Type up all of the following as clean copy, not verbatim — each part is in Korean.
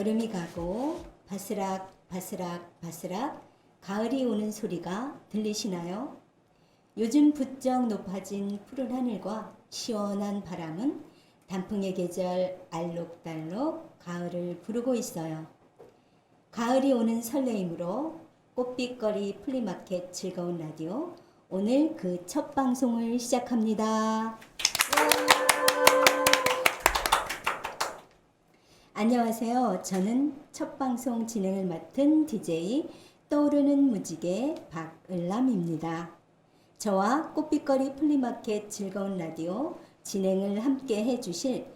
여름이 가고 바스락 바스락 바스락 가을이 오는 소리가 들리시나요? 요즘 부쩍 높아진 푸른 하늘과 시원한 바람은 단풍의 계절 알록달록 가을을 부르고 있어요. 가을이 오는 설레임으로 꽃빛거리 플리마켓 즐거운 라디오, 오늘 그 첫 방송을 시작합니다. 안녕하세요. 저는 첫 방송 진행을 맡은 DJ 떠오르는 무지개 박을람입니다. 저와 꽃빛거리 플리마켓 즐거운 라디오 진행을 함께 해주실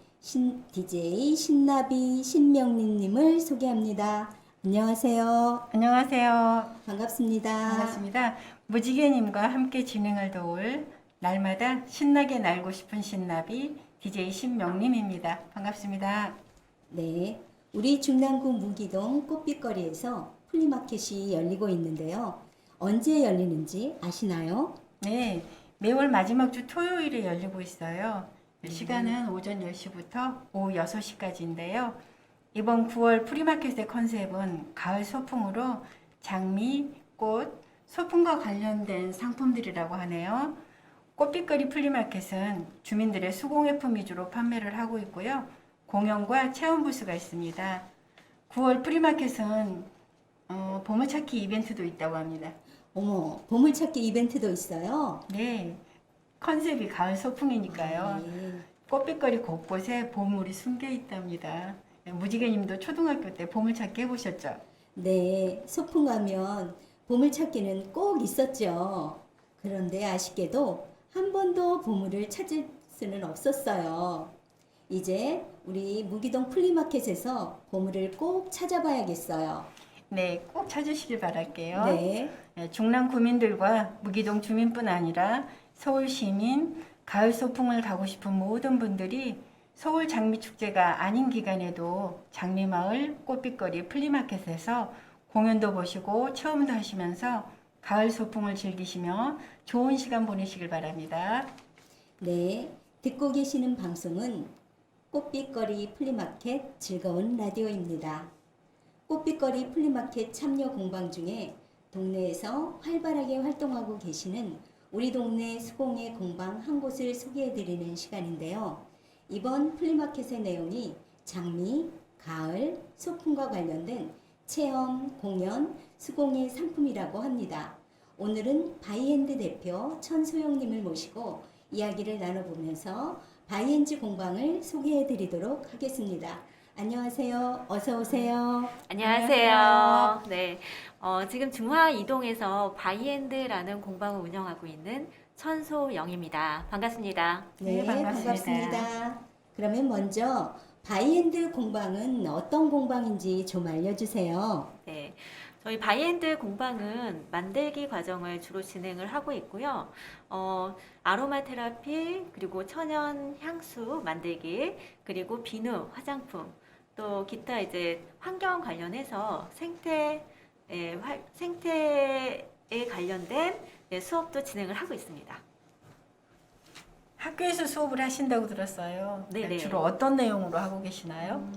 DJ 신나비 신명린님을 소개합니다. 안녕하세요. 안녕하세요. 반갑습니다. 반갑습니다. 무지개님과 함께 진행을 도울 날마다 신나게 날고 싶은 신나비 DJ 신명림입니다. 반갑습니다. 네, 우리 중랑구 무기동 꽃빛거리에서 플리마켓이 열리고 있는데요. 언제 열리는지 아시나요? 네, 매월 마지막 주 토요일에 열리고 있어요. 시간은 오전 10시부터 오후 6시까지인데요. 이번 9월 프리마켓의 컨셉은 가을 소풍으로 장미, 꽃, 소풍과 관련된 상품들이라고 하네요. 꽃빛거리 플리마켓은 주민들의 수공예품 위주로 판매를 하고 있고요. 공연과 체험 부스가 있습니다. 9월 프리마켓은 보물찾기 이벤트도 있다고 합니다. 어머, 보물찾기 이벤트도 있어요? 네, 컨셉이 가을 소풍이니까요. 네. 꽃빛거리 곳곳에 보물이 숨겨 있답니다. 무지개님도 초등학교 때 보물찾기 해보셨죠? 네, 소풍 가면 보물찾기는 꼭 있었죠. 그런데 아쉽게도 한 번도 보물을 찾을 수는 없었어요. 이제 우리 무기동 플리마켓에서 보물을 꼭 찾아봐야겠어요. 네, 꼭 찾으시길 바랄게요. 네, 중랑 구민들과 무기동 주민뿐 아니라 서울 시민, 가을 소풍을 가고 싶은 모든 분들이 서울 장미축제가 아닌 기간에도 장미마을 꽃빛거리 플리마켓에서 공연도 보시고 체험도 하시면서 가을 소풍을 즐기시며 좋은 시간 보내시길 바랍니다. 네, 듣고 계시는 방송은 꽃빛거리 플리마켓 즐거운 라디오입니다. 꽃빛거리 플리마켓 참여 공방 중에 동네에서 활발하게 활동하고 계시는 우리 동네 수공예 공방 한 곳을 소개해드리는 시간인데요. 이번 플리마켓의 내용이 장미, 가을, 소풍과 관련된 체험, 공연, 수공예 상품이라고 합니다. 오늘은 바이핸드 대표 천소영님을 모시고 이야기를 나눠보면서 바이핸드 공방을 소개해드리도록 하겠습니다. 안녕하세요. 어서 오세요. 안녕하세요. 네, 지금 중화 이동에서 바이핸드라는 공방을 운영하고 있는 천소영입니다. 반갑습니다. 네, 네, 반갑습니다. 반갑습니다. 그러면 먼저 바이핸드 공방은 어떤 공방인지 좀 알려주세요. 네, 저희 바이핸드 공방은 만들기 과정을 주로 진행을 하고 있고요. 아로마 테라피, 그리고 천연 향수 만들기, 그리고 비누, 화장품, 또 기타 이제 환경 관련해서 생태에 관련된 수업도 진행을 하고 있습니다. 학교에서 수업을 하신다고 들었어요. 네네. 주로 어떤 내용으로 하고 계시나요?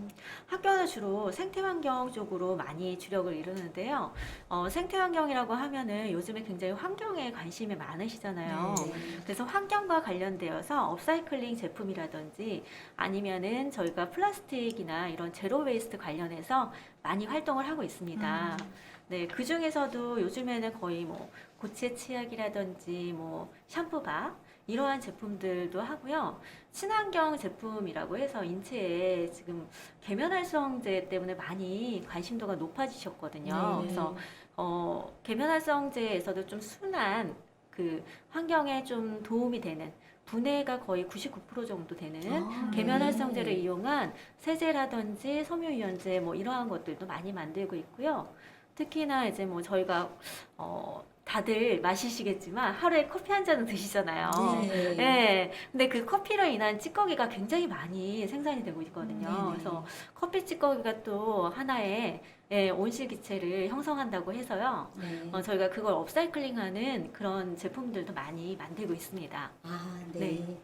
학교는 주로 생태환경 쪽으로 많이 주력을 이루는데요. 생태환경이라고 하면은 요즘에 굉장히 환경에 관심이 많으시잖아요. 네. 그래서 환경과 관련되어서 업사이클링 제품이라든지 아니면은 저희가 플라스틱이나 이런 제로 웨이스트 관련해서 많이 활동을 하고 있습니다. 네, 그 중에서도 요즘에는 거의 뭐 고체 치약이라든지 뭐 샴푸바 이러한 제품들도 하고요. 친환경 제품이라고 해서 인체에 지금 계면활성제 때문에 많이 관심도가 높아지셨거든요. 네. 그래서 계면활성제에서도 좀 순한 그 환경에 좀 도움이 되는 분해가 거의 99% 정도 되는 아, 계면활성제를 네. 이용한 세제라든지 섬유유연제 뭐 이러한 것들도 많이 만들고 있고요. 특히나 이제 뭐 저희가 다들 마시시겠지만 하루에 커피 한 잔은 드시잖아요. 네. 네. 근데 그 커피로 인한 찌꺼기가 굉장히 많이 생산이 되고 있거든요. 네네. 그래서 커피 찌꺼기가 또 하나의 온실기체를 형성한다고 해서요. 네. 저희가 그걸 업사이클링하는 그런 제품들도 많이 만들고 있습니다. 아, 네. 네.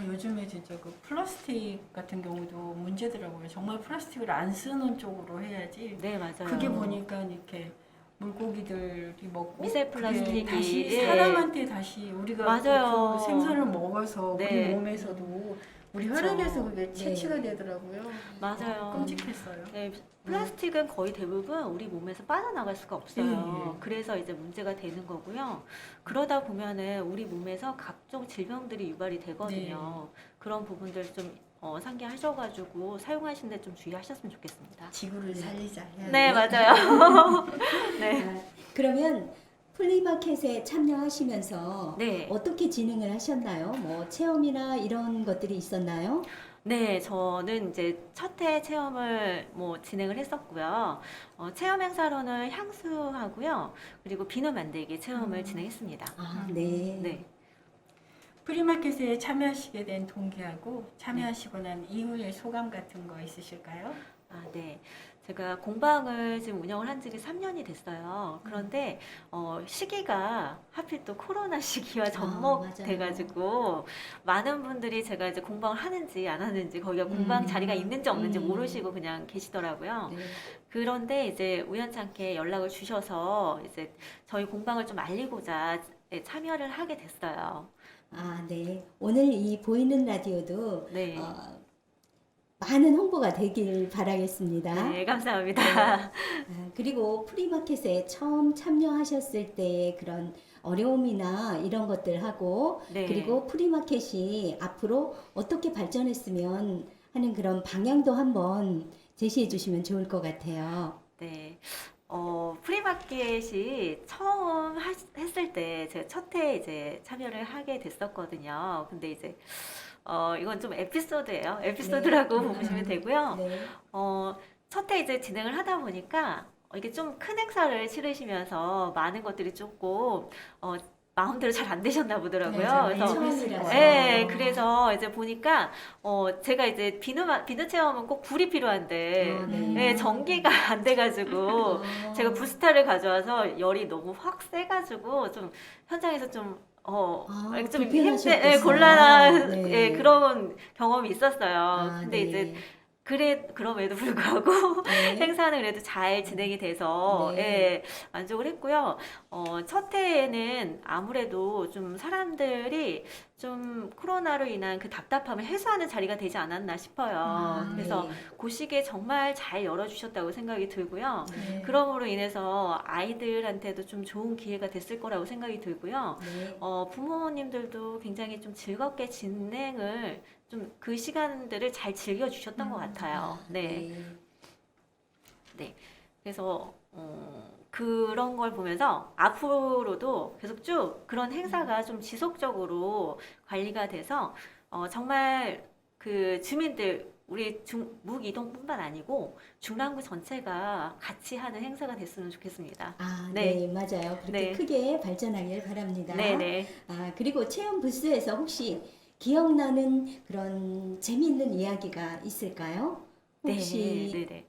요즘에 진짜 그 플라스틱 같은 경우도 문제더라고요. 정말 플라스틱을 안 쓰는 쪽으로 해야지. 네, 맞아요. 그게 보니까 이렇게 물고기들이 먹고 미세 그게 플라스틱이, 다시 예. 사람한테 다시 우리가 맞아요. 그 생선을 먹어서 네. 우리 몸에서도 우리 그쵸. 혈액에서 그게 채취가 네. 되더라고요. 맞아요. 끔찍했어요. 네, 플라스틱은 거의 대부분 우리 몸에서 빠져나갈 수가 없어요. 예. 그래서 이제 문제가 되는 거고요. 그러다 보면은 우리 몸에서 각종 질병들이 유발이 되거든요. 그런 부분들 좀 상기하셔가지고 사용하시는데 좀 주의하셨으면 좋겠습니다. 지구를 살리자. 해야 네, 돼. 맞아요. 네. 아, 그러면 플리마켓에 참여하시면서 네. 어떻게 진행을 하셨나요? 뭐 체험이나 이런 것들이 있었나요? 네, 저는 이제 첫 해 체험을 뭐 진행을 했었고요. 체험 행사로는 향수하고요. 그리고 비누 만들기 체험을 진행했습니다. 아, 네. 네. 프리마켓에 참여하시게 된 동기하고 참여하시고 난 이후의 소감 같은 거 있으실까요? 아, 네. 제가 공방을 지금 운영을 한 지가 3년이 됐어요. 그런데 시기가 하필 또 코로나 시기와 접목돼가지고 많은 분들이 제가 이제 공방을 하는지 안 하는지 거기가 공방 자리가 있는지 없는지 모르시고 그냥 계시더라고요. 네. 그런데 이제 우연찮게 연락을 주셔서 이제 저희 공방을 좀 알리고자 참여를 하게 됐어요. 아, 네. 오늘 이 보이는 라디오도 네. 많은 홍보가 되길 바라겠습니다. 네, 감사합니다. 아, 그리고 프리마켓에 처음 참여하셨을 때의 그런 어려움이나 이런 것들하고 네. 그리고 프리마켓이 앞으로 어떻게 발전했으면 하는 그런 방향도 한번 제시해 주시면 좋을 것 같아요. 네. 프리마켓이 처음 했을 때 제가 첫 해 이제 참여를 하게 됐었거든요. 근데 이제 이건 좀 에피소드예요. 에피소드라고 네. 보시면 되고요. 네. 첫 해 이제 진행을 하다 보니까 이게 좀 큰 행사를 치르시면서 많은 것들이 조금 마음대로 잘 안 되셨나 보더라고요. 네, 그래서 처음이라서. 네, 그래서 이제 보니까 제가 이제 비누 체험은 꼭 불이 필요한데 네, 전기가 안 돼가지고 제가 부스타를 가져와서 열이 너무 확 세가지고 좀 현장에서 좀 좀 불편하셨겠어요. 곤란한 네. 예, 그런 경험이 있었어요. 아, 근데 네. 이제 그럼에도 불구하고 네. 행사는 그래도 잘 진행이 돼서 네. 예, 만족을 했고요. 첫 해에는 아무래도 좀 사람들이 좀 코로나로 인한 그 답답함을 해소하는 자리가 되지 않았나 싶어요. 아, 그래서 네. 그 시기에 정말 잘 열어주셨다고 생각이 들고요. 네. 그러므로 인해서 아이들한테도 좀 좋은 기회가 됐을 거라고 생각이 들고요. 네. 부모님들도 굉장히 좀 즐겁게 진행을 좀 그 시간들을 잘 즐겨주셨던 것 같아요. 네. 네. 그래서 그런 걸 보면서 앞으로도 계속 쭉 그런 행사가 좀 지속적으로 관리가 돼서 정말 그 주민들 우리 묵이동뿐만 아니고 중랑구 전체가 같이 하는 행사가 됐으면 좋겠습니다. 아, 네. 네, 맞아요. 그렇게 네. 크게 발전하길 바랍니다. 네네. 아, 그리고 체험 부스에서 혹시 기억나는 그런 재미있는 이야기가 있을까요? 혹시 네네.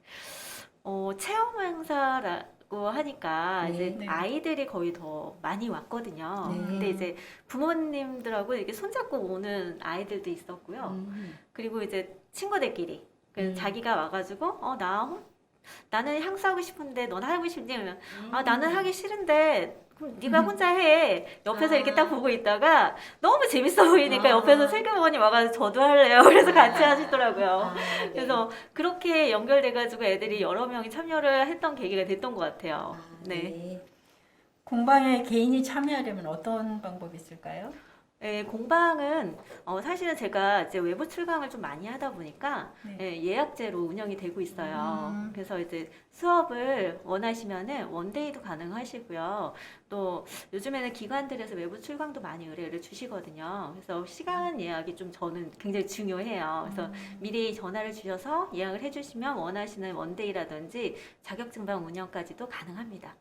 체험 행사라고 하니까 네. 이제 네. 아이들이 거의 더 많이 왔거든요. 네. 근데 이제 부모님들하고 이렇게 손잡고 오는 아이들도 있었고요. 그리고 이제 친구들끼리 자기가 와가지고 나는 향수하고 싶은데 넌 하고 싶니? 그러면 나는 하기 싫은데 그럼 네가 혼자 해. 옆에서 이렇게 딱 보고 있다가 너무 재밌어 보이니까 옆에서 슬그머니 와가지고 저도 할래요. 그래서 같이 하시더라고요. 아, 네. 그래서 그렇게 연결돼가지고 애들이 여러 명이 참여를 했던 계기가 됐던 것 같아요. 아, 네. 네. 공방에 개인이 참여하려면 어떤 방법이 있을까요? 네, 공방은 사실은 제가 이제 외부 출강을 좀 많이 하다 보니까 네. 예약제로 운영이 되고 있어요. 그래서 이제 수업을 원하시면은 원데이도 가능하시고요. 또 요즘에는 기관들에서 외부 출강도 많이 의뢰를 주시거든요. 그래서 시간 예약이 좀 저는 굉장히 중요해요. 그래서 미리 전화를 주셔서 예약을 해주시면 원하시는 원데이라든지 자격증방 운영까지도 가능합니다.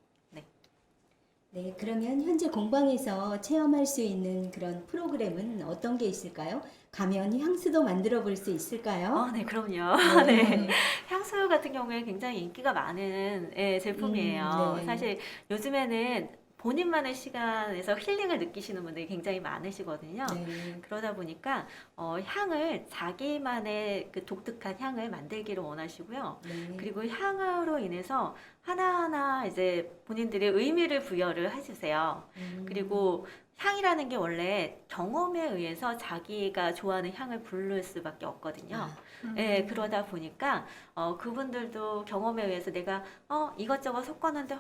네, 그러면 현재 공방에서 체험할 수 있는 그런 프로그램은 어떤 게 있을까요? 가면 향수도 만들어 볼 수 있을까요? 네, 그럼요. 네. 향수 같은 경우에 굉장히 인기가 많은 제품이에요. 네. 사실 요즘에는 본인만의 시간에서 힐링을 느끼시는 분들이 굉장히 많으시거든요. 네. 그러다 보니까 향을 자기만의 그 독특한 향을 만들기를 원하시고요. 네. 그리고 향으로 인해서 하나하나 이제 본인들의 의미를 부여를 해주세요. 그리고 향이라는 게 원래 경험에 의해서 자기가 좋아하는 향을 부를 수밖에 없거든요. 아, 예, 그러다 보니까 그분들도 경험에 의해서 내가 이것저것 섞었는데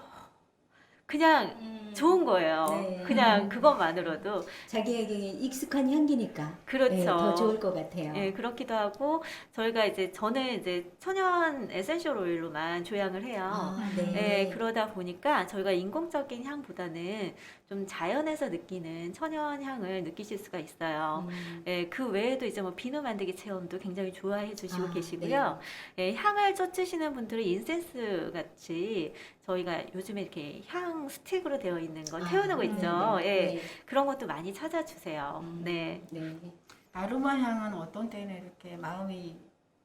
그냥 좋은 거예요. 네. 그냥 그것만으로도. 자기에게 익숙한 향기니까 그렇죠. 네, 더 좋을 것 같아요. 예, 그렇기도 하고 저희가 이제 저는 이제 천연 에센셜 오일로만 조향을 해요. 아, 네. 예, 그러다 보니까 저희가 인공적인 향보다는 좀 자연에서 느끼는 천연 향을 느끼실 수가 있어요. 예, 그 외에도 이제 뭐 비누 만들기 체험도 굉장히 좋아해 주시고 아, 계시고요. 예, 향을 쫓으시는 분들은 인센스 같이 저희가 요즘에 이렇게 향 스틱으로 되어 있는 거 태우는 거 있죠. 네, 예, 네. 그런 것도 많이 찾아주세요. 네. 네. 아로마 향은 어떤 때는 이렇게 마음이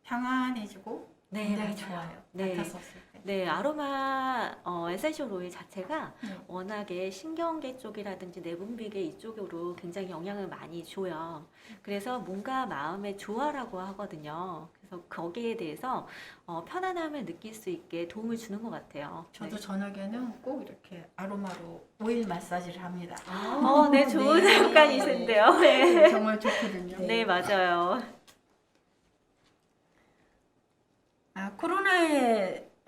평안해지고 네, 굉장히 맞아요. 좋아요. 네. 맡았었을 때. 네, 아로마 에센셜 오일 자체가 네. 워낙에 신경계 쪽이라든지 내분비계 이쪽으로 굉장히 영향을 많이 줘요. 그래서 뭔가 마음의 조화라고 하거든요. 그래서 거기에 대해서 편안함을 느낄 수 있게 도움을 주는 것 같아요. 저도 저녁에는 꼭 이렇게 아로마로 오일 마사지를 합니다. 네, 좋은 네. 습관이신데요. 네. 정말 좋거든요. 네, 맞아요.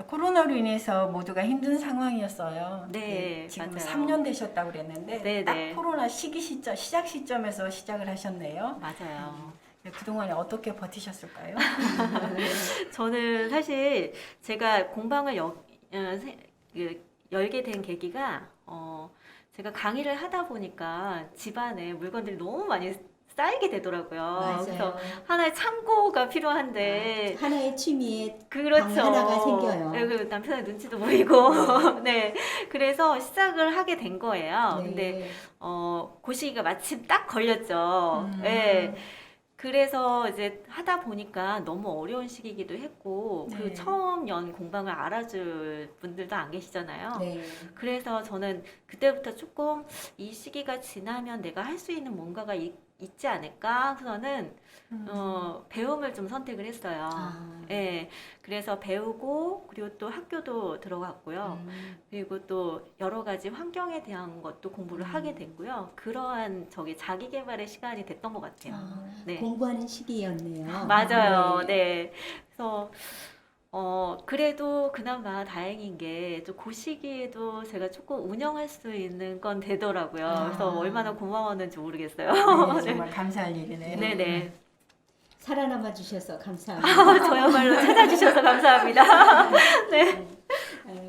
코로나로 인해서 모두가 힘든 상황이었어요. 네, 지금 맞아요. 3년 되셨다고 그랬는데 네, 딱 네. 코로나 시작 시점에서 시작을 하셨네요. 맞아요. 그동안에 어떻게 버티셨을까요? 저는 사실 제가 공방을 열게 된 계기가 제가 강의를 하다 보니까 집안에 물건들이 너무 많이 쌓이게 되더라고요. 맞아요. 그래서 하나의 창고가 필요한데 하나의 취미에 그렇죠. 방 하나가 생겨요. 네, 그리고 남편의 눈치도 보이고 네. 그래서 시작을 하게 된 거예요. 네. 근데 그 시기가 마침 딱 걸렸죠. 네. 그래서 이제 하다 보니까 너무 어려운 시기이기도 했고, 네. 그리고 처음 연 공방을 알아줄 분들도 안 계시잖아요. 네. 그래서 저는 그때부터 조금 이 시기가 지나면 내가 할 수 있는 뭔가가 있지 않을까 해서는 배움을 좀 선택을 했어요. 아. 예. 그래서 배우고 그리고 또 학교도 들어갔고요. 그리고 또 여러 가지 환경에 대한 것도 공부를 하게 됐고요. 그러한 자기 개발의 시간이 됐던 것 같아요. 네. 공부하는 시기였네요. 맞아요. 네. 그래서 그래도 그나마 다행인 게 또 그 시기에도 제가 조금 운영할 수 있는 건 되더라고요. 그래서 얼마나 고마웠는지 모르겠어요. 네, 정말 감사할 일이네요. 네네. 살아남아 주셔서 감사합니다. 저야말로 찾아주셔서 감사합니다. 네.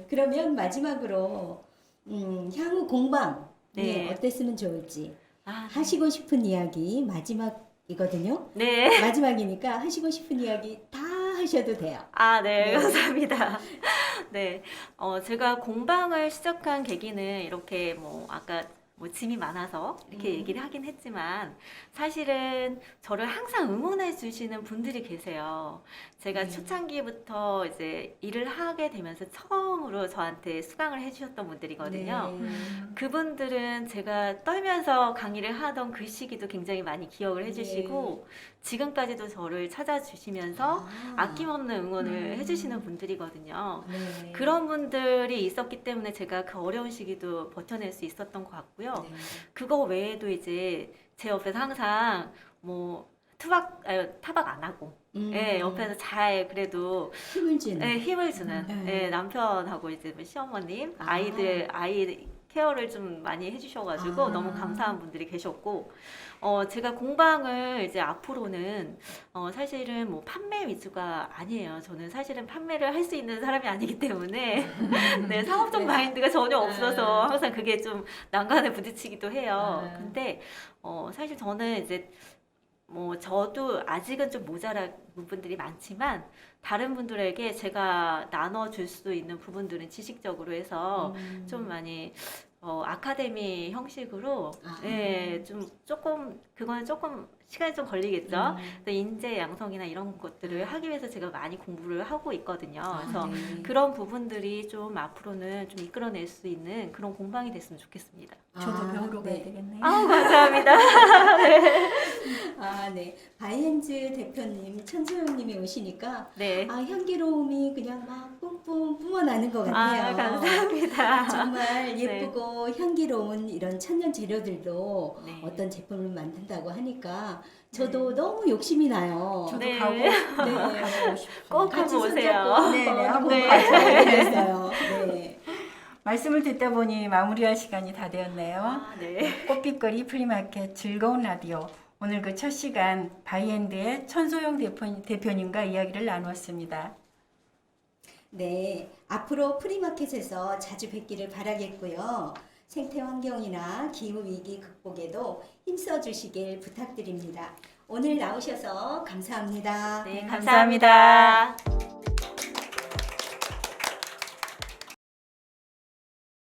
그러면 마지막으로 향후 공방 네. 어땠으면 좋을지 아, 하시고 싶은 이야기 마지막이거든요. 네. 마지막이니까 하시고 싶은 이야기 다 하셔도 돼요. 아, 네. 네. 감사합니다. 네. 제가 공방을 시작한 계기는 이렇게 아까 짐이 많아서 이렇게 얘기를 하긴 했지만 사실은 저를 항상 응원해 주시는 분들이 계세요. 제가 초창기부터 이제 일을 하게 되면서 처음으로 저한테 수강을 해주셨던 분들이거든요. 네. 그분들은 제가 떨면서 강의를 하던 그 시기도 굉장히 많이 기억을 해주시고 지금까지도 저를 찾아주시면서 아낌없는 응원을 해주시는 분들이거든요. 네. 그런 분들이 있었기 때문에 제가 그 어려운 시기도 버텨낼 수 있었던 것 같고요. 네. 그거 외에도 이제 제 옆에서 항상 타박 안 하고, 예, 옆에서 잘 그래도 힘을 주는. 예, 힘을 주는 예, 남편하고 이제 시어머님, 아이 케어를 좀 많이 해주셔가지고 너무 감사한 분들이 계셨고, 제가 공방을 이제 앞으로는 사실은 판매 위주가 아니에요. 저는 사실은 판매를 할 수 있는 사람이 아니기 때문에 네, 상업적 마인드가 전혀 없어서 항상 그게 좀 난관에 부딪히기도 해요. 근데 사실 저는 이제 저도 아직은 좀 모자란 부분들이 많지만 다른 분들에게 제가 나눠줄 수 있는 부분들은 지식적으로 해서 좀 많이 아카데미 형식으로 아. 네, 좀 조금 그거는 조금 시간이 좀 걸리겠죠. 또 인재 양성이나 이런 것들을 하기 위해서 제가 많이 공부를 하고 있거든요. 그래서 네. 그런 부분들이 좀 앞으로는 좀 이끌어낼 수 있는 그런 공방이 됐으면 좋겠습니다. 저도 아, 배우러 가야 네. 되겠네요. 아우, 감사합니다. 아, 네. 바이엔즈 대표님, 천소영님이 오시니까 네. 향기로움이 그냥 막 뿜뿜 뿜어나는 것 같아요. 아, 감사합니다. 정말 네. 예쁘고 향기로운 이런 천연 재료들로 네. 어떤 제품을 만든다고 하니까 저도 너무 욕심이 나요. 저도 네. 가고 네. 꼭 같이 한번 오세요. 손잡고 네, 네, 한번 네. 가져야겠어요. 네. 말씀을 듣다 보니 마무리할 시간이 다 되었네요. 아, 네. 꽃빛거리 플리마켓 즐거운 라디오. 오늘 그 첫 시간 바이엔드의 천소영 대표님과 이야기를 나누었습니다. 네, 앞으로 프리마켓에서 자주 뵙기를 바라겠고요. 생태 환경이나 기후 위기 극복에도 힘써 주시길 부탁드립니다. 오늘 나오셔서 감사합니다. 네, 감사합니다. 감사합니다.